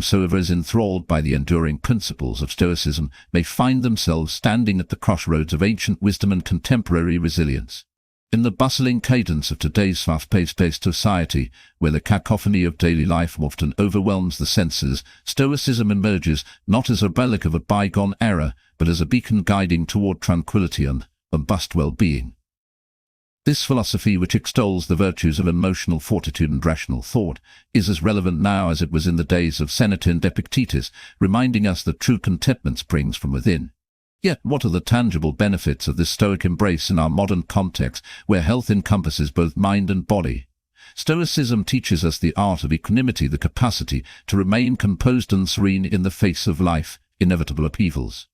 Whosoever is enthralled by the enduring principles of Stoicism may find themselves standing at the crossroads of ancient wisdom and contemporary resilience. In the bustling cadence of today's fast-paced society, where the cacophony of daily life often overwhelms the senses, Stoicism emerges not as a relic of a bygone era, but as a beacon guiding toward tranquility and robust well-being. This philosophy, which extols the virtues of emotional fortitude and rational thought, is as relevant now as it was in the days of Seneca and Epictetus, reminding us that true contentment springs from within. Yet, what are the tangible benefits of this Stoic embrace in our modern context, where health encompasses both mind and body? Stoicism teaches us the art of equanimity, the capacity to remain composed and serene in the face of life's inevitable upheavals.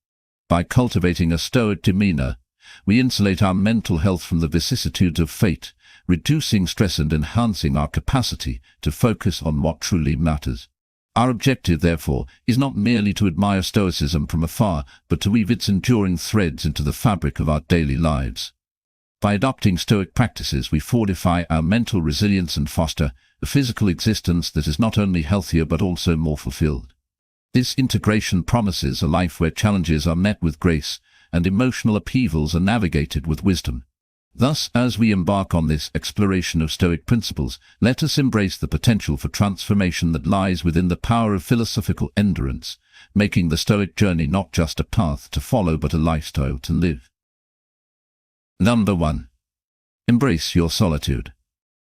By cultivating a Stoic demeanor, we insulate our mental health from the vicissitudes of fate, reducing stress and enhancing our capacity to focus on what truly matters. Our objective, therefore, is not merely to admire Stoicism from afar, but to weave its enduring threads into the fabric of our daily lives. By adopting Stoic practices, we fortify our mental resilience and foster a physical existence that is not only healthier but also more fulfilled. This integration promises a life where challenges are met with grace and emotional upheavals are navigated with wisdom. Thus, as we embark on this exploration of Stoic principles, let us embrace the potential for transformation that lies within the power of philosophical endurance, making the Stoic journey not just a path to follow but a lifestyle to live. Number 1. Embrace your solitude.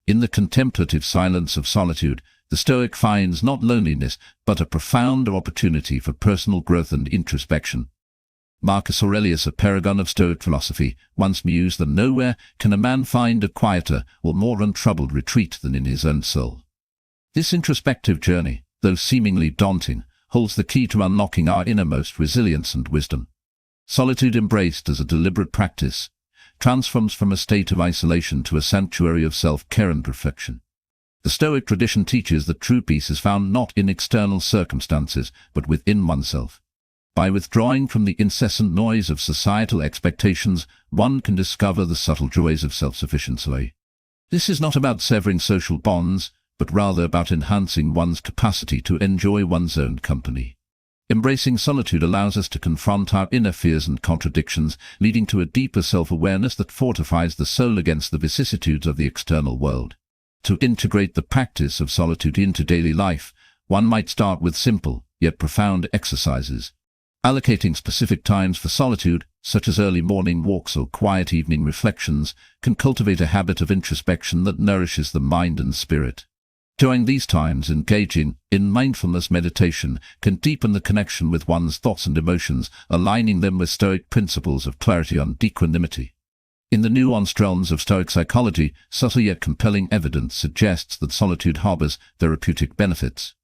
In the contemplative silence of solitude, the Stoic finds not loneliness but a profound opportunity for personal growth and introspection. Marcus Aurelius, a paragon of Stoic philosophy, once mused that nowhere can a man find a quieter or more untroubled retreat than in his own soul. This introspective journey, though seemingly daunting, holds the key to unlocking our innermost resilience and wisdom. Solitude, embraced as a deliberate practice, transforms from a state of isolation to a sanctuary of self-care and reflection. The Stoic tradition teaches that true peace is found not in external circumstances, but within oneself. By withdrawing from the incessant noise of societal expectations, one can discover the subtle joys of self-sufficiency. This is not about severing social bonds, but rather about enhancing one's capacity to enjoy one's own company. Embracing solitude allows us to confront our inner fears and contradictions, leading to a deeper self-awareness that fortifies the soul against the vicissitudes of the external world. To integrate the practice of solitude into daily life, one might start with simple, yet profound exercises. Allocating specific times for solitude, such as early morning walks or quiet evening reflections, can cultivate a habit of introspection that nourishes the mind and spirit. During these times, engaging in mindfulness meditation can deepen the connection with one's thoughts and emotions, aligning them with Stoic principles of clarity and equanimity. In the nuanced realms of Stoic psychology, subtle yet compelling evidence suggests that solitude harbors therapeutic benefits.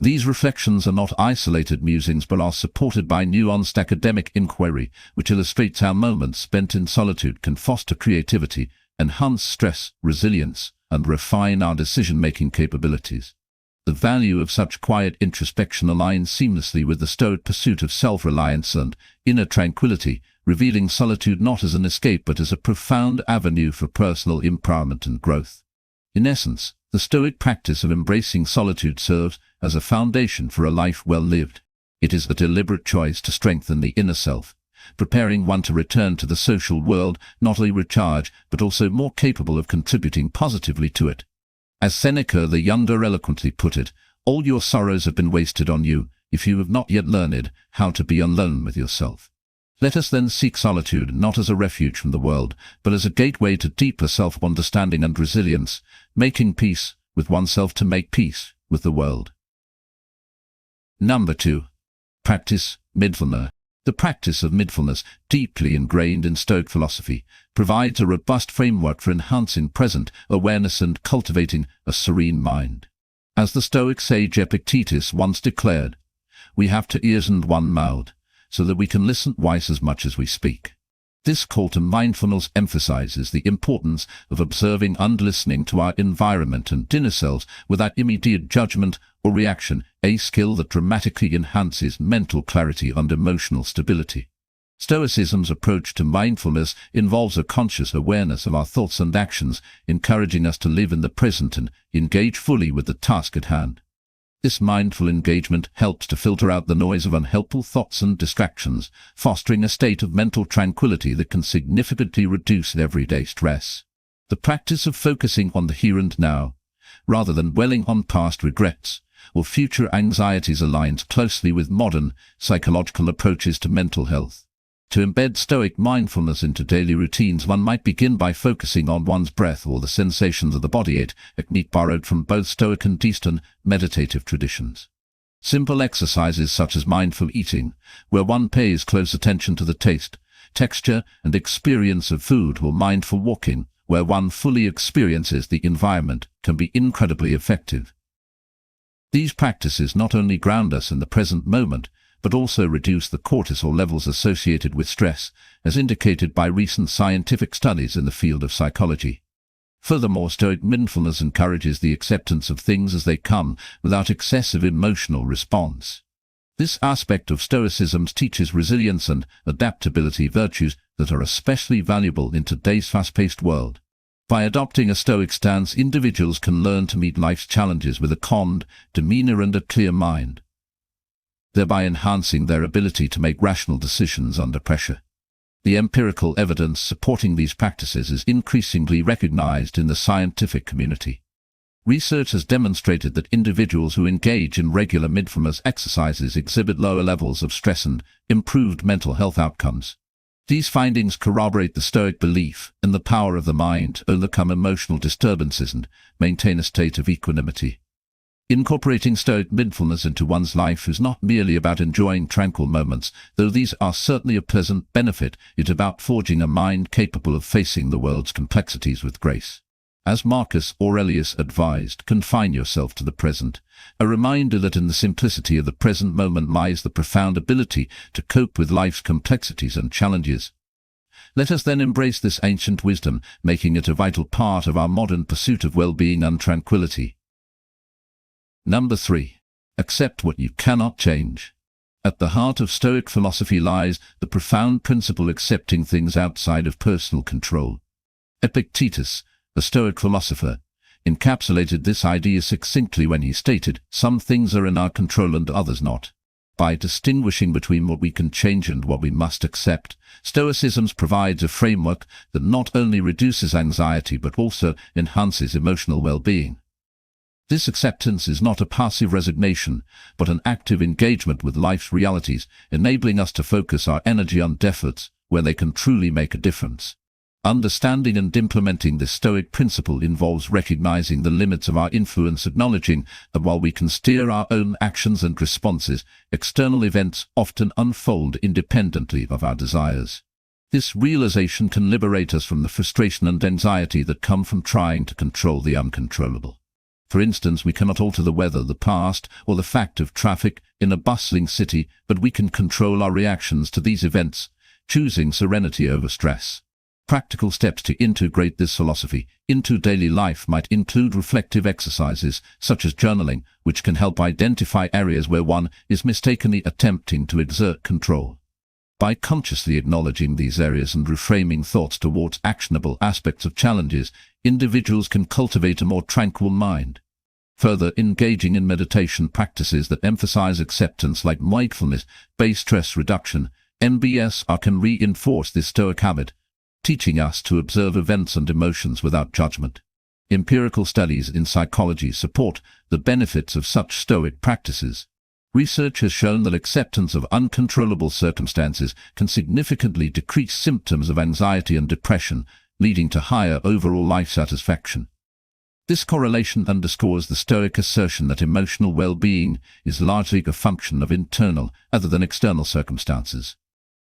These reflections are not isolated musings but are supported by nuanced academic inquiry, which illustrates how moments spent in solitude can foster creativity, enhance stress resilience, and refine our decision-making capabilities. The value of such quiet introspection aligns seamlessly with the Stoic pursuit of self-reliance and inner tranquility, revealing solitude not as an escape but as a profound avenue for personal empowerment and growth. In essence, the Stoic practice of embracing solitude serves as a foundation for a life well lived. It is a deliberate choice to strengthen the inner self, preparing one to return to the social world not only recharged but also more capable of contributing positively to it. As Seneca the Younger eloquently put it, all your sorrows have been wasted on you if you have not yet learned how to be alone with yourself. Let us then seek solitude not as a refuge from the world, but as a gateway to deeper self-understanding and resilience, making peace with oneself to make peace with the world. Number 2. Practice mindfulness. The practice of mindfulness, deeply ingrained in Stoic philosophy, provides a robust framework for enhancing present awareness and cultivating a serene mind. As the Stoic sage Epictetus once declared, "We have 2 ears and 1 mouth, so that we can listen twice as much as we speak." This call to mindfulness emphasizes the importance of observing and listening to our environment and inner selves without immediate judgment or reaction, a skill that dramatically enhances mental clarity and emotional stability. Stoicism's approach to mindfulness involves a conscious awareness of our thoughts and actions, encouraging us to live in the present and engage fully with the task at hand. This mindful engagement helps to filter out the noise of unhelpful thoughts and distractions, fostering a state of mental tranquility that can significantly reduce everyday stress. The practice of focusing on the here and now, rather than dwelling on past regrets or future anxieties, aligns closely with modern psychological approaches to mental health. To embed Stoic mindfulness into daily routines, one might begin by focusing on one's breath or the sensations of the body, a technique borrowed from both Stoic and Eastern meditative traditions. Simple exercises such as mindful eating, where one pays close attention to the taste, texture, and experience of food, or mindful walking, where one fully experiences the environment, can be incredibly effective. These practices not only ground us in the present moment, but also reduce the cortisol levels associated with stress, as indicated by recent scientific studies in the field of psychology. Furthermore, Stoic mindfulness encourages the acceptance of things as they come, without excessive emotional response. This aspect of Stoicism teaches resilience and adaptability, virtues that are especially valuable in today's fast-paced world. By adopting a Stoic stance, individuals can learn to meet life's challenges with a calm demeanor and a clear mind, thereby enhancing their ability to make rational decisions under pressure. The empirical evidence supporting these practices is increasingly recognized in the scientific community. Research has demonstrated that individuals who engage in regular mindfulness exercises exhibit lower levels of stress and improved mental health outcomes. These findings corroborate the Stoic belief in the power of the mind to overcome emotional disturbances and maintain a state of equanimity. Incorporating Stoic mindfulness into one's life is not merely about enjoying tranquil moments, though these are certainly a pleasant benefit. It's about forging a mind capable of facing the world's complexities with grace. As Marcus Aurelius advised, confine yourself to the present, a reminder that in the simplicity of the present moment lies the profound ability to cope with life's complexities and challenges. Let us then embrace this ancient wisdom, making it a vital part of our modern pursuit of well-being and tranquility. Number 3. Accept what you cannot change. At the heart of Stoic philosophy lies the profound principle accepting things outside of personal control. Epictetus, a Stoic philosopher, encapsulated this idea succinctly when he stated, "Some things are in our control and others not." By distinguishing between what we can change and what we must accept, Stoicism provides a framework that not only reduces anxiety but also enhances emotional well-being. This acceptance is not a passive resignation, but an active engagement with life's realities, enabling us to focus our energy on efforts where they can truly make a difference. Understanding and implementing this Stoic principle involves recognizing the limits of our influence, acknowledging that while we can steer our own actions and responses, external events often unfold independently of our desires. This realization can liberate us from the frustration and anxiety that come from trying to control the uncontrollable. For instance, we cannot alter the weather, the past, or the fact of traffic in a bustling city, but we can control our reactions to these events, choosing serenity over stress. Practical steps to integrate this philosophy into daily life might include reflective exercises, such as journaling, which can help identify areas where one is mistakenly attempting to exert control. By consciously acknowledging these areas and reframing thoughts towards actionable aspects of challenges, individuals can cultivate a more tranquil mind. Further, engaging in meditation practices that emphasize acceptance, like mindfulness-based stress reduction, MBSR, can reinforce this Stoic habit, teaching us to observe events and emotions without judgment. Empirical studies in psychology support the benefits of such Stoic practices. Research has shown that acceptance of uncontrollable circumstances can significantly decrease symptoms of anxiety and depression, leading to higher overall life satisfaction. This correlation underscores the Stoic assertion that emotional well-being is largely a function of internal, rather than external circumstances.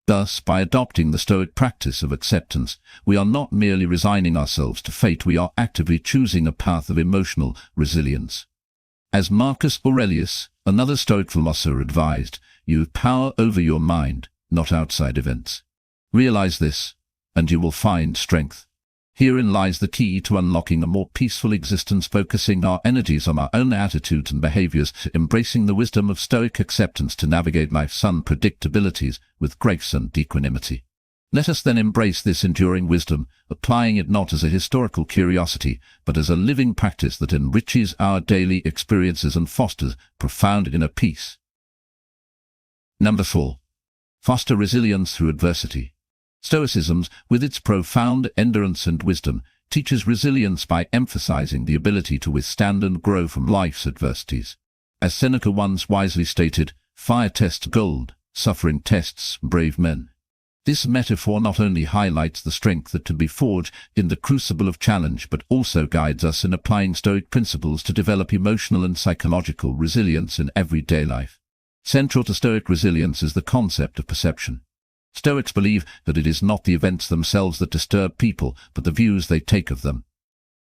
Thus, by adopting the Stoic practice of acceptance, we are not merely resigning ourselves to fate, we are actively choosing a path of emotional resilience. As Marcus Aurelius, another Stoic philosopher, advised, you have power over your mind, not outside events. Realize this, and you will find strength. Herein lies the key to unlocking a more peaceful existence, focusing our energies on our own attitudes and behaviors, embracing the wisdom of Stoic acceptance to navigate life's unpredictabilities with grace and equanimity. Let us then embrace this enduring wisdom, applying it not as a historical curiosity, but as a living practice that enriches our daily experiences and fosters profound inner peace. Number 4. Foster resilience through adversity. Stoicism, with its profound endurance and wisdom, teaches resilience by emphasizing the ability to withstand and grow from life's adversities. As Seneca once wisely stated, "Fire tests gold, suffering tests brave men." This metaphor not only highlights the strength that can be forged in the crucible of challenge, but also guides us in applying Stoic principles to develop emotional and psychological resilience in everyday life. Central to Stoic resilience is the concept of perception. Stoics believe that it is not the events themselves that disturb people, but the views they take of them.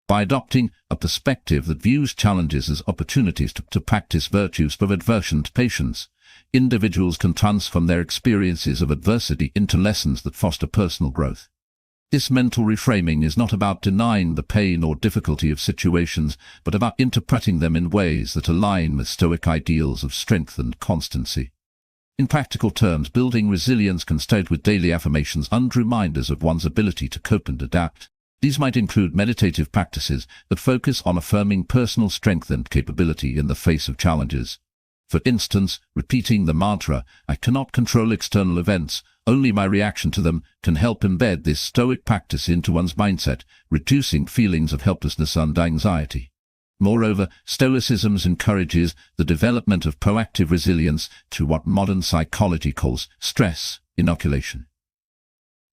By adopting a perspective that views challenges as opportunities to practice virtues of aversion and patience, individuals can transform their experiences of adversity into lessons that foster personal growth. This mental reframing is not about denying the pain or difficulty of situations, but about interpreting them in ways that align with Stoic ideals of strength and constancy. In practical terms, building resilience can start with daily affirmations and reminders of one's ability to cope and adapt. These might include meditative practices that focus on affirming personal strength and capability in the face of challenges. For instance, repeating the mantra, "I cannot control external events, only my reaction to them," can help embed this Stoic practice into one's mindset, reducing feelings of helplessness and anxiety. Moreover, Stoicism encourages the development of proactive resilience through what modern psychology calls stress inoculation.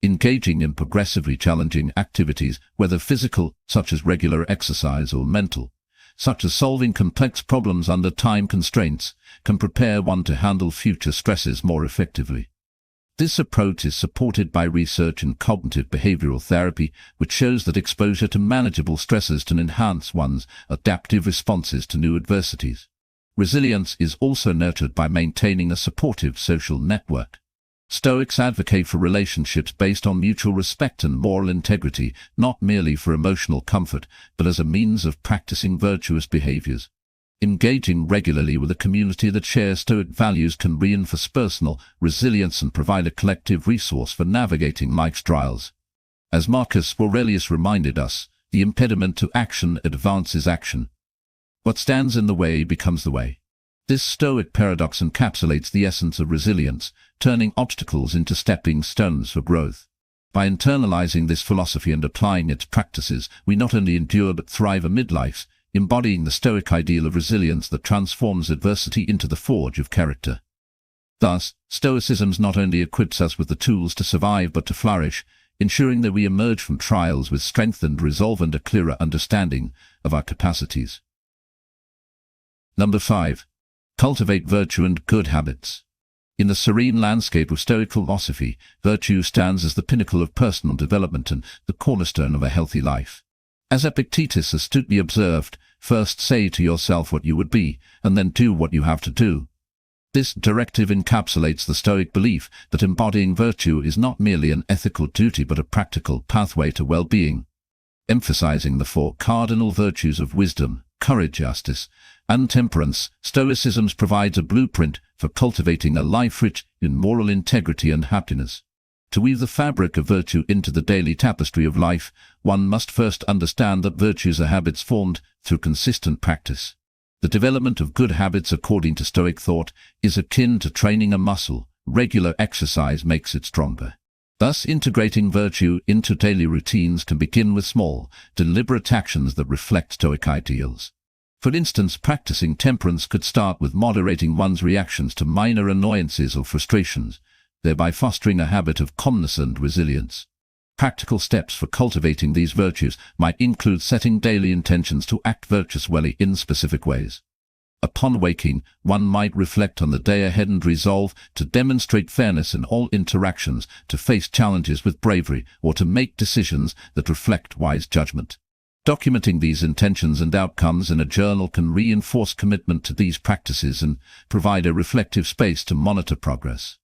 Engaging in progressively challenging activities, whether physical, such as regular exercise, or mental, such as solving complex problems under time constraints, can prepare one to handle future stresses more effectively. This approach is supported by research in cognitive behavioral therapy, which shows that exposure to manageable stresses can enhance one's adaptive responses to new adversities. Resilience is also nurtured by maintaining a supportive social network. Stoics advocate for relationships based on mutual respect and moral integrity, not merely for emotional comfort, but as a means of practicing virtuous behaviors. Engaging regularly with a community that shares Stoic values can reinforce personal resilience and provide a collective resource for navigating life's trials. As Marcus Aurelius reminded us, the impediment to action advances action. What stands in the way becomes the way. This Stoic paradox encapsulates the essence of resilience, turning obstacles into stepping stones for growth. By internalizing this philosophy and applying its practices, we not only endure but thrive amid life, embodying the Stoic ideal of resilience that transforms adversity into the forge of character. Thus, Stoicism not only equips us with the tools to survive but to flourish, ensuring that we emerge from trials with strengthened resolve and a clearer understanding of our capacities. Number 5. Cultivate virtue and good habits. In the serene landscape of Stoic philosophy, virtue stands as the pinnacle of personal development and the cornerstone of a healthy life. As Epictetus astutely observed, first say to yourself what you would be, and then do what you have to do. This directive encapsulates the Stoic belief that embodying virtue is not merely an ethical duty but a practical pathway to well-being. Emphasizing the four cardinal virtues of wisdom, courage, justice, and temperance, Stoicism provides a blueprint for cultivating a life rich in moral integrity and happiness. To weave the fabric of virtue into the daily tapestry of life, one must first understand that virtues are habits formed through consistent practice. The development of good habits, according to Stoic thought, is akin to training a muscle. Regular exercise makes it stronger. Thus, integrating virtue into daily routines can begin with small, deliberate actions that reflect Stoic ideals. For instance, practicing temperance could start with moderating one's reactions to minor annoyances or frustrations, thereby fostering a habit of calmness and resilience. Practical steps for cultivating these virtues might include setting daily intentions to act virtuously in specific ways. Upon waking, one might reflect on the day ahead and resolve to demonstrate fairness in all interactions, to face challenges with bravery, or to make decisions that reflect wise judgment. Documenting these intentions and outcomes in a journal can reinforce commitment to these practices and provide a reflective space to monitor progress.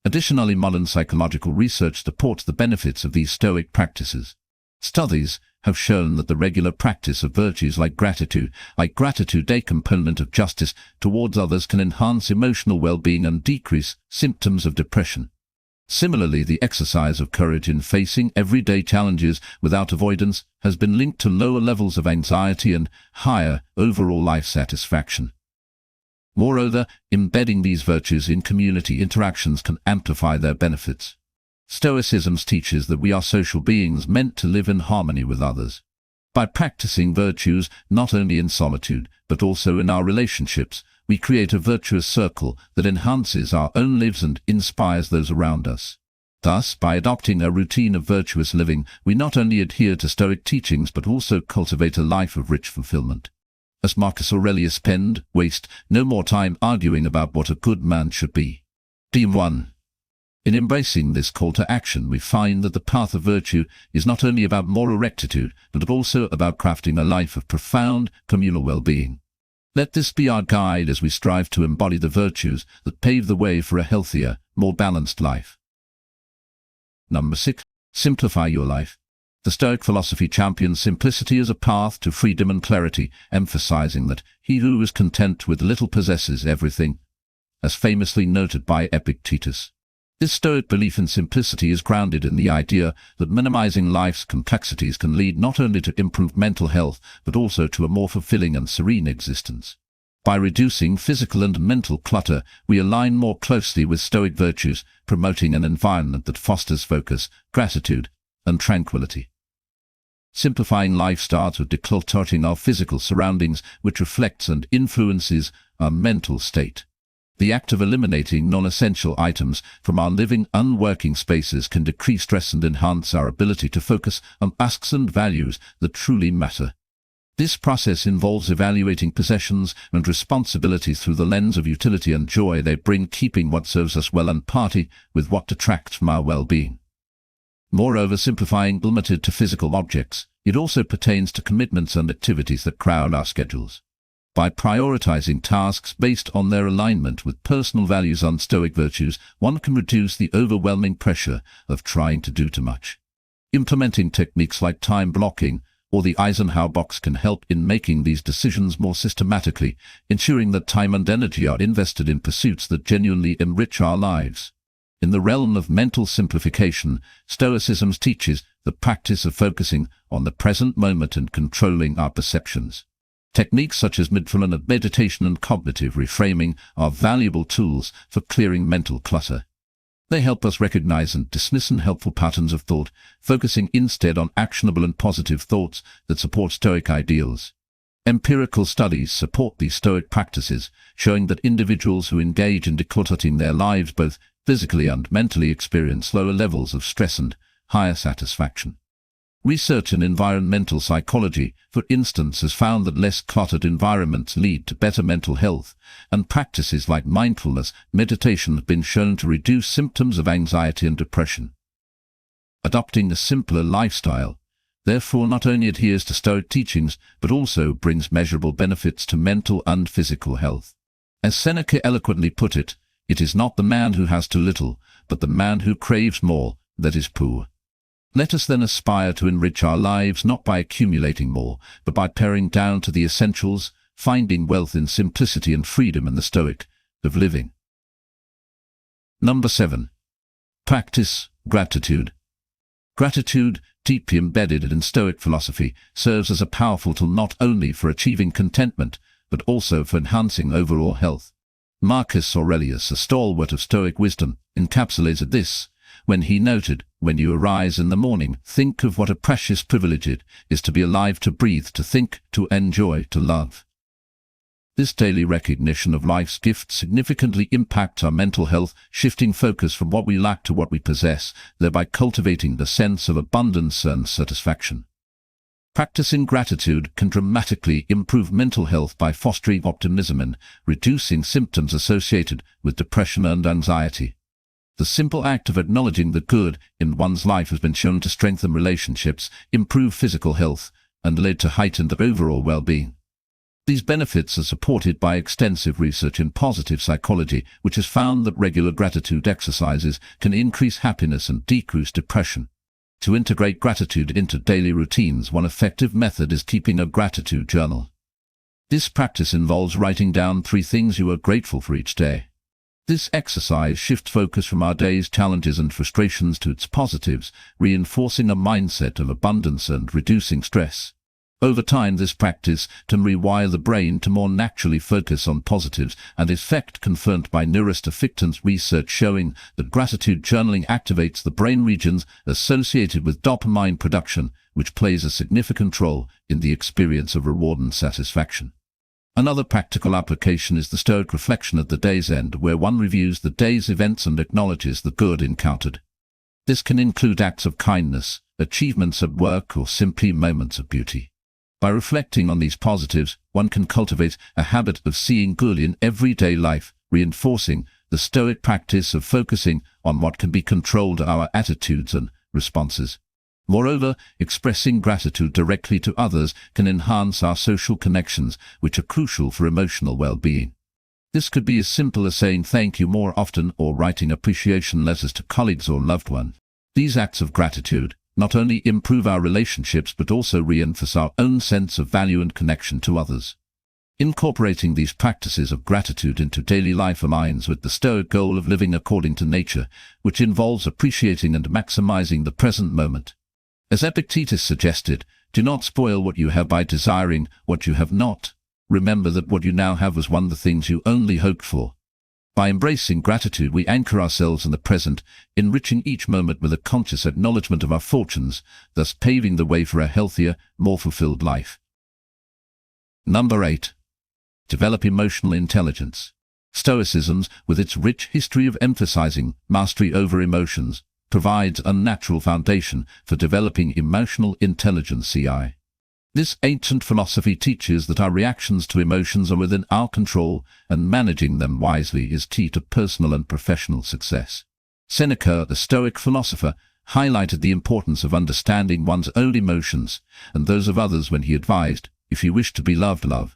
Additionally, modern psychological research supports the benefits of these Stoic practices. Studies have shown that the regular practice of virtues like gratitude, a component of justice towards others, can enhance emotional well-being and decrease symptoms of depression. Similarly, the exercise of courage in facing everyday challenges without avoidance has been linked to lower levels of anxiety and higher overall life satisfaction. Moreover, embedding these virtues in community interactions can amplify their benefits. Stoicism teaches that we are social beings meant to live in harmony with others. By practicing virtues not only in solitude, but also in our relationships, we create a virtuous circle that enhances our own lives and inspires those around us. Thus, by adopting a routine of virtuous living, we not only adhere to Stoic teachings but also cultivate a life of rich fulfillment. As Marcus Aurelius penned, waste no more time arguing about what a good man should be. D1. In embracing this call to action, we find that the path of virtue is not only about moral rectitude, but also about crafting a life of profound communal well-being. Let this be our guide as we strive to embody the virtues that pave the way for a healthier, more balanced life. Number 6. Simplify your life. The Stoic philosophy champions simplicity as a path to freedom and clarity, emphasizing that he who is content with little possesses everything, as famously noted by Epictetus. This Stoic belief in simplicity is grounded in the idea that minimizing life's complexities can lead not only to improved mental health, but also to a more fulfilling and serene existence. By reducing physical and mental clutter, we align more closely with Stoic virtues, promoting an environment that fosters focus, gratitude, and tranquility. Simplifying life starts with decluttering our physical surroundings, which reflects and influences our mental state. The act of eliminating non-essential items from our living and working spaces can decrease stress and enhance our ability to focus on tasks and values that truly matter. This process involves evaluating possessions and responsibilities through the lens of utility and joy they bring, keeping what serves us well and parting with what detracts from our well-being. Moreover, simplifying isn't limited to physical objects. It also pertains to commitments and activities that crowd our schedules. By prioritizing tasks based on their alignment with personal values and Stoic virtues, one can reduce the overwhelming pressure of trying to do too much. Implementing techniques like time blocking or the Eisenhower box can help in making these decisions more systematically, ensuring that time and energy are invested in pursuits that genuinely enrich our lives. In the realm of mental simplification, Stoicism teaches the practice of focusing on the present moment and controlling our perceptions. Techniques such as mindfulness, meditation, and cognitive reframing are valuable tools for clearing mental clutter. They help us recognize and dismiss unhelpful patterns of thought, focusing instead on actionable and positive thoughts that support Stoic ideals. Empirical studies support these Stoic practices, showing that individuals who engage in decluttering their lives both physically and mentally experience lower levels of stress and higher satisfaction. Research in environmental psychology, for instance, has found that less cluttered environments lead to better mental health, and practices like mindfulness meditation have been shown to reduce symptoms of anxiety and depression. Adopting a simpler lifestyle, therefore, not only adheres to Stoic teachings, but also brings measurable benefits to mental and physical health. As Seneca eloquently put it, it is not the man who has too little, but the man who craves more, that is poor. Let us then aspire to enrich our lives not by accumulating more, but by paring down to the essentials, finding wealth in simplicity and freedom in the Stoic of living. Number 7. Practice gratitude. Gratitude, deeply embedded in Stoic philosophy, serves as a powerful tool not only for achieving contentment, but also for enhancing overall health. Marcus Aurelius, a stalwart of Stoic wisdom, encapsulated this when he noted, "When you arise in the morning, think of what a precious privilege it is to be alive, to breathe, to think, to enjoy, to love." This daily recognition of life's gifts significantly impacts our mental health, shifting focus from what we lack to what we possess, thereby cultivating the sense of abundance and satisfaction. Practicing gratitude can dramatically improve mental health by fostering optimism and reducing symptoms associated with depression and anxiety. The simple act of acknowledging the good in one's life has been shown to strengthen relationships, improve physical health, and lead to heightened overall well-being. These benefits are supported by extensive research in positive psychology, which has found that regular gratitude exercises can increase happiness and decrease depression. To integrate gratitude into daily routines, one effective method is keeping a gratitude journal. This practice involves writing down 3 things you are grateful for each day. This exercise shifts focus from our day's challenges and frustrations to its positives, reinforcing a mindset of abundance and reducing stress. Over time, this practice can rewire the brain to more naturally focus on positives, an effect confirmed by neurostoicism research showing that gratitude journaling activates the brain regions associated with dopamine production, which plays a significant role in the experience of reward and satisfaction. Another practical application is the Stoic reflection at the day's end, where one reviews the day's events and acknowledges the good encountered. This can include acts of kindness, achievements at work, or simply moments of beauty. By reflecting on these positives, one can cultivate a habit of seeing good in everyday life, reinforcing the Stoic practice of focusing on what can be controlled, our attitudes and responses. Moreover, expressing gratitude directly to others can enhance our social connections, which are crucial for emotional well-being. This could be as simple as saying thank you more often or writing appreciation letters to colleagues or loved ones. These acts of gratitude not only improve our relationships but also reinforce our own sense of value and connection to others. Incorporating these practices of gratitude into daily life aligns with the Stoic goal of living according to nature, which involves appreciating and maximizing the present moment. As Epictetus suggested, do not spoil what you have by desiring what you have not. Remember that what you now have was one of the things you only hoped for. By embracing gratitude, we anchor ourselves in the present, enriching each moment with a conscious acknowledgement of our fortunes, thus paving the way for a healthier, more fulfilled life. Number 8. Develop emotional intelligence. Stoicism, with its rich history of emphasizing mastery over emotions, provides a natural foundation for developing emotional intelligence. This ancient philosophy teaches that our reactions to emotions are within our control, and managing them wisely is key to personal and professional success. Seneca, the Stoic philosopher, highlighted the importance of understanding one's own emotions and those of others when he advised, "If you wish to be loved, love."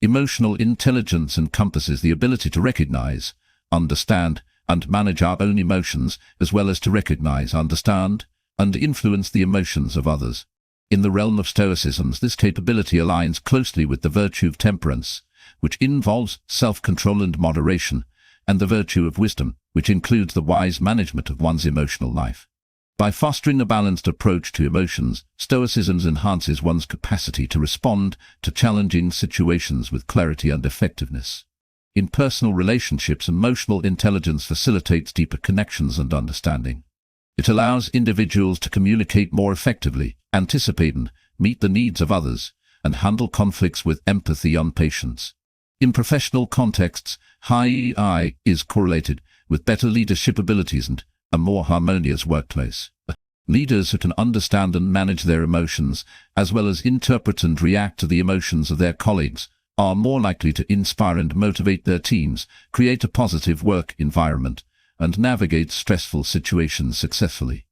Emotional intelligence encompasses the ability to recognize, understand, and manage our own emotions, as well as to recognize, understand, and influence the emotions of others. In the realm of Stoicism, this capability aligns closely with the virtue of temperance, which involves self-control and moderation, and the virtue of wisdom, which includes the wise management of one's emotional life. By fostering a balanced approach to emotions, Stoicism enhances one's capacity to respond to challenging situations with clarity and effectiveness. In personal relationships, emotional intelligence facilitates deeper connections and understanding. It allows individuals to communicate more effectively, anticipate and meet the needs of others, and handle conflicts with empathy and patience. In professional contexts, high EI is correlated with better leadership abilities and a more harmonious workplace. Leaders who can understand and manage their emotions, as well as interpret and react to the emotions of their colleagues, are more likely to inspire and motivate their teams, create a positive work environment, and navigate stressful situations successfully.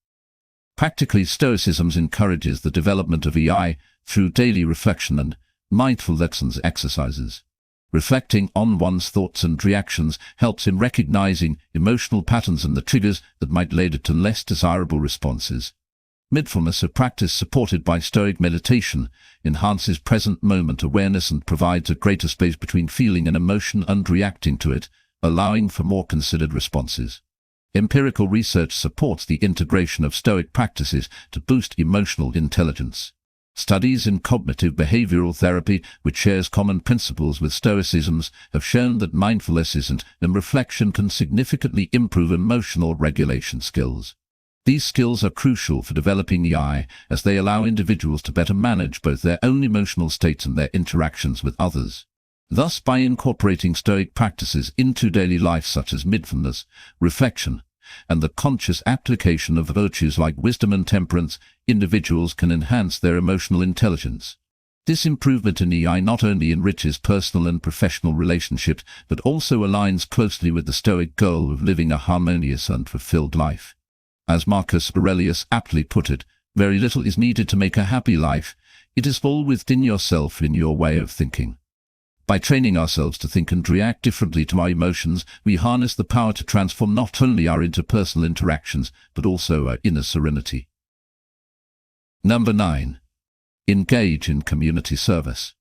Practically, Stoicism encourages the development of EI through daily reflection and mindfulness exercises. Reflecting on one's thoughts and reactions helps in recognizing emotional patterns and the triggers that might lead to less desirable responses. Mindfulness, a practice supported by Stoic meditation, enhances present moment awareness and provides a greater space between feeling an emotion and reacting to it, allowing for more considered responses. Empirical research supports the integration of Stoic practices to boost emotional intelligence. Studies in cognitive behavioral therapy, which shares common principles with Stoicism, have shown that mindfulness and reflection can significantly improve emotional regulation skills. These skills are crucial for developing EI, as they allow individuals to better manage both their own emotional states and their interactions with others. Thus, by incorporating Stoic practices into daily life such as mindfulness, reflection, and the conscious application of virtues like wisdom and temperance, individuals can enhance their emotional intelligence. This improvement in EI not only enriches personal and professional relationships, but also aligns closely with the Stoic goal of living a harmonious and fulfilled life. As Marcus Aurelius aptly put it, very little is needed to make a happy life. It is all within yourself in your way of thinking. By training ourselves to think and react differently to our emotions, we harness the power to transform not only our interpersonal interactions, but also our inner serenity. Number 9. Engage in community service.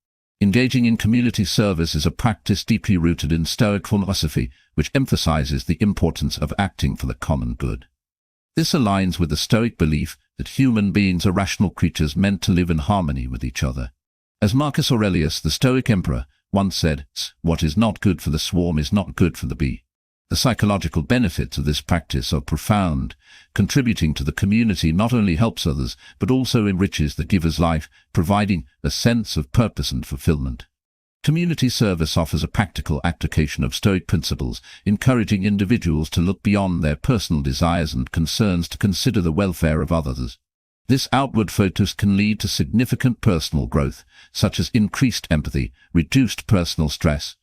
Engaging in community service is a practice deeply rooted in Stoic philosophy, which emphasizes the importance of acting for the common good. This aligns with the Stoic belief that human beings are rational creatures meant to live in harmony with each other. As Marcus Aurelius, the Stoic emperor, once said, "What is not good for the swarm is not good for the bee." The psychological benefits of this practice are profound. Contributing to the community not only helps others, but also enriches the giver's life, providing a sense of purpose and fulfillment. Community service offers a practical application of Stoic principles, encouraging individuals to look beyond their personal desires and concerns to consider the welfare of others. This outward focus can lead to significant personal growth, such as increased empathy, reduced personal stress,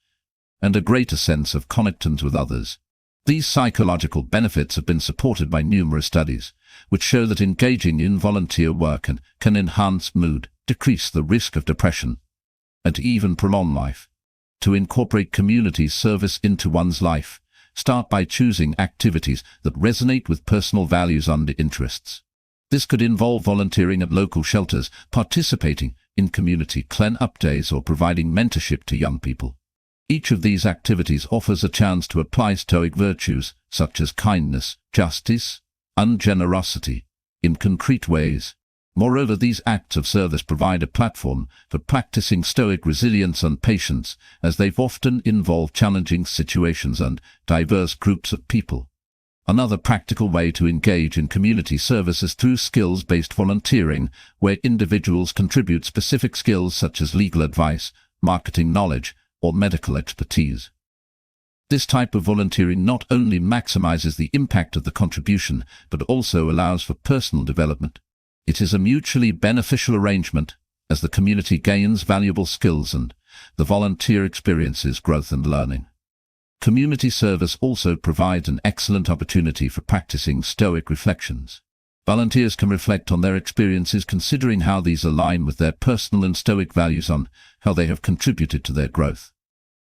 and a greater sense of connections with others. These psychological benefits have been supported by numerous studies, which show that engaging in volunteer work can enhance mood, decrease the risk of depression, and even prolong life. To incorporate community service into one's life, start by choosing activities that resonate with personal values and interests. This could involve volunteering at local shelters, participating in community clean-up days, or providing mentorship to young people. Each of these activities offers a chance to apply Stoic virtues, such as kindness, justice, and generosity, in concrete ways. Moreover, these acts of service provide a platform for practicing Stoic resilience and patience, as they often involve challenging situations and diverse groups of people. Another practical way to engage in community service is through skills-based volunteering, where individuals contribute specific skills such as legal advice, marketing knowledge, or medical expertise. This type of volunteering not only maximizes the impact of the contribution, but also allows for personal development. It is a mutually beneficial arrangement, as the community gains valuable skills and the volunteer experiences growth and learning. Community service also provides an excellent opportunity for practicing Stoic reflections. Volunteers can reflect on their experiences, considering how these align with their personal and Stoic values and how they have contributed to their growth.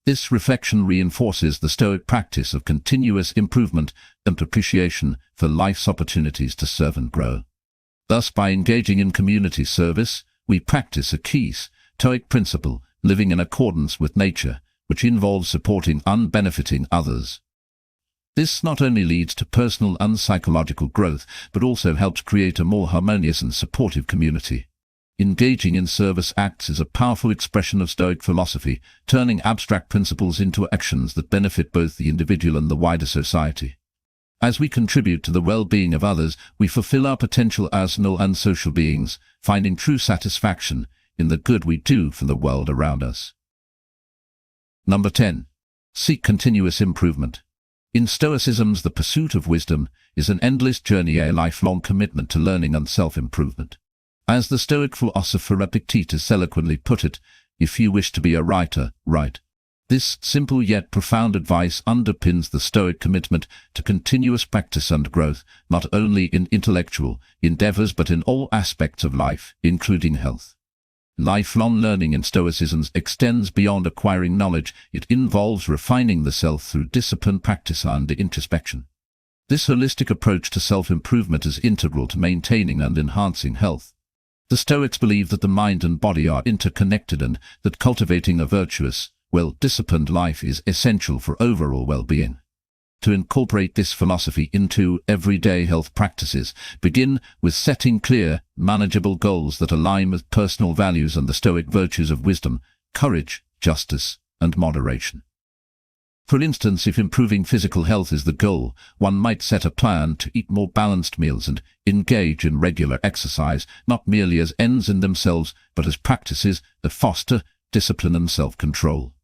This reflection reinforces the Stoic practice of continuous improvement and appreciation for life's opportunities to serve and grow. Thus, by engaging in community service, we practice a key Stoic principle, living in accordance with nature, which involves supporting and benefiting others. This not only leads to personal and psychological growth, but also helps create a more harmonious and supportive community. Engaging in service acts is a powerful expression of Stoic philosophy, turning abstract principles into actions that benefit both the individual and the wider society. As we contribute to the well-being of others, we fulfill our potential as personal and social beings, finding true satisfaction in the good we do for the world around us. Number 10. Seek continuous improvement. In Stoicism, the pursuit of wisdom is an endless journey, a lifelong commitment to learning and self-improvement. As the Stoic philosopher Epictetus eloquently put it, "If you wish to be a writer, write." This simple yet profound advice underpins the Stoic commitment to continuous practice and growth, not only in intellectual endeavors but in all aspects of life, including health. Lifelong learning in Stoicism extends beyond acquiring knowledge. It involves refining the self through discipline, practice, and introspection. This holistic approach to self-improvement is integral to maintaining and enhancing health. The Stoics believe that the mind and body are interconnected and that cultivating a virtuous, well-disciplined life is essential for overall well-being. To incorporate this philosophy into everyday health practices, begin with setting clear, manageable goals that align with personal values and the Stoic virtues of wisdom, courage, justice, and moderation. For instance, if improving physical health is the goal, one might set a plan to eat more balanced meals and engage in regular exercise, not merely as ends in themselves, but as practices that foster discipline and self-control.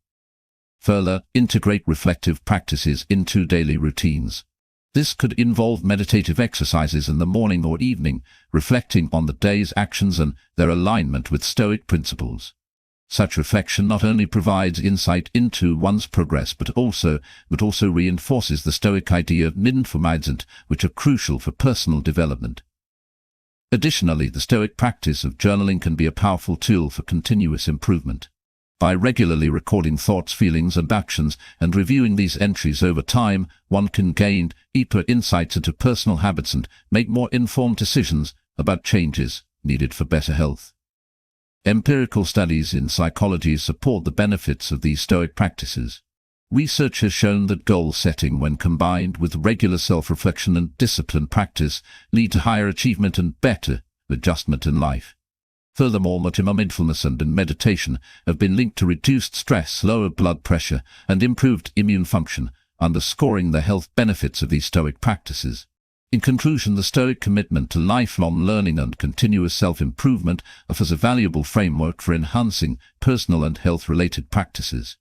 Further, integrate reflective practices into daily routines. This could involve meditative exercises in the morning or evening, reflecting on the day's actions and their alignment with Stoic principles. Such reflection not only provides insight into one's progress but also reinforces the Stoic idea of mindfulness, which are crucial for personal development. Additionally, the Stoic practice of journaling can be a powerful tool for continuous improvement. By regularly recording thoughts, feelings, and actions, and reviewing these entries over time, one can gain deeper insights into personal habits and make more informed decisions about changes needed for better health. Empirical studies in psychology support the benefits of these Stoic practices. Research has shown that goal setting, when combined with regular self-reflection and disciplined practice, lead to higher achievement and better adjustment in life. Furthermore, mindfulness and meditation have been linked to reduced stress, lower blood pressure, and improved immune function, underscoring the health benefits of these Stoic practices. In conclusion, the Stoic commitment to lifelong learning and continuous self-improvement offers a valuable framework for enhancing personal and health-related practices.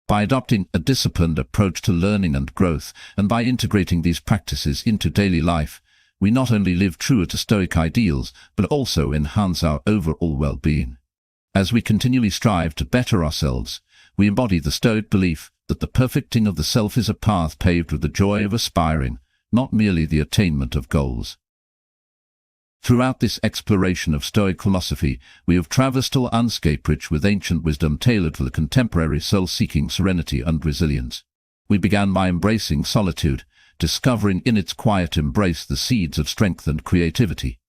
By adopting a disciplined approach to learning and growth, and by integrating these practices into daily life, we not only live true to Stoic ideals, but also enhance our overall well-being. As we continually strive to better ourselves, we embody the Stoic belief that the perfecting of the self is a path paved with the joy of aspiring, not merely the attainment of goals. Throughout this exploration of Stoic philosophy, we have traversed a landscape rich with ancient wisdom tailored for the contemporary soul seeking serenity and resilience. We began by embracing solitude, discovering in its quiet embrace the seeds of strength and creativity.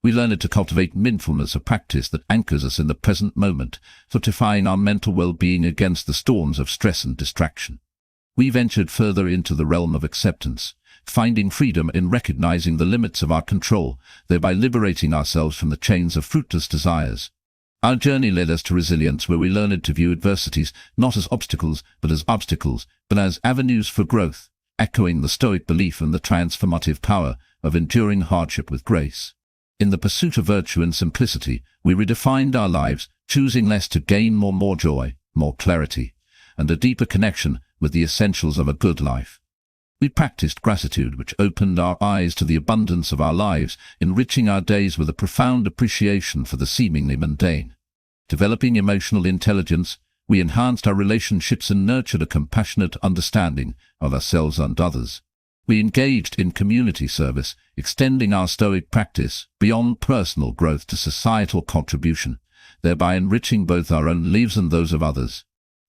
We learned to cultivate mindfulness, a practice that anchors us in the present moment, fortifying our mental well-being against the storms of stress and distraction. We ventured further into the realm of acceptance, finding freedom in recognizing the limits of our control, thereby liberating ourselves from the chains of fruitless desires. Our journey led us to resilience, where we learned to view adversities not as obstacles, but as avenues for growth, echoing the Stoic belief in the transformative power of enduring hardship with grace. In the pursuit of virtue and simplicity, we redefined our lives, choosing less to gain more joy, more clarity, and a deeper connection with the essentials of a good life. We practiced gratitude, which opened our eyes to the abundance of our lives, enriching our days with a profound appreciation for the seemingly mundane. Developing emotional intelligence, we enhanced our relationships and nurtured a compassionate understanding of ourselves and others. We engaged in community service, extending our Stoic practice beyond personal growth to societal contribution, thereby enriching both our own lives and those of others.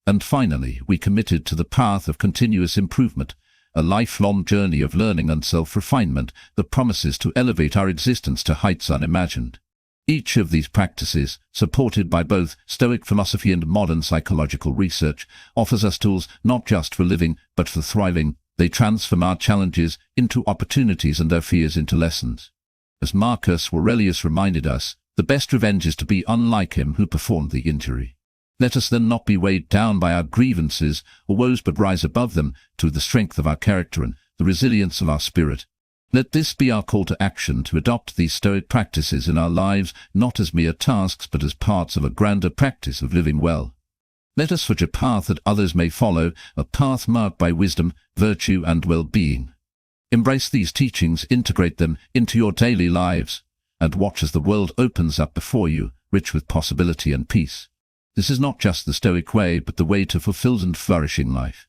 And finally, we committed to the path of continuous improvement, a lifelong journey of learning and self-refinement that promises to elevate our existence to heights unimagined. Each of these practices, supported by both Stoic philosophy and modern psychological research, offers us tools not just for living, but for thriving. They transform our challenges into opportunities and our fears into lessons. As Marcus Aurelius reminded us, the best revenge is to be unlike him who performed the injury. Let us then not be weighed down by our grievances or woes, but rise above them to the strength of our character and the resilience of our spirit. Let this be our call to action, to adopt these Stoic practices in our lives, not as mere tasks, but as parts of a grander practice of living well. Let us forge a path that others may follow, a path marked by wisdom, virtue, and well-being. Embrace these teachings, integrate them into your daily lives, and watch as the world opens up before you, rich with possibility and peace. This is not just the Stoic way, but the way to fulfilled and flourishing life.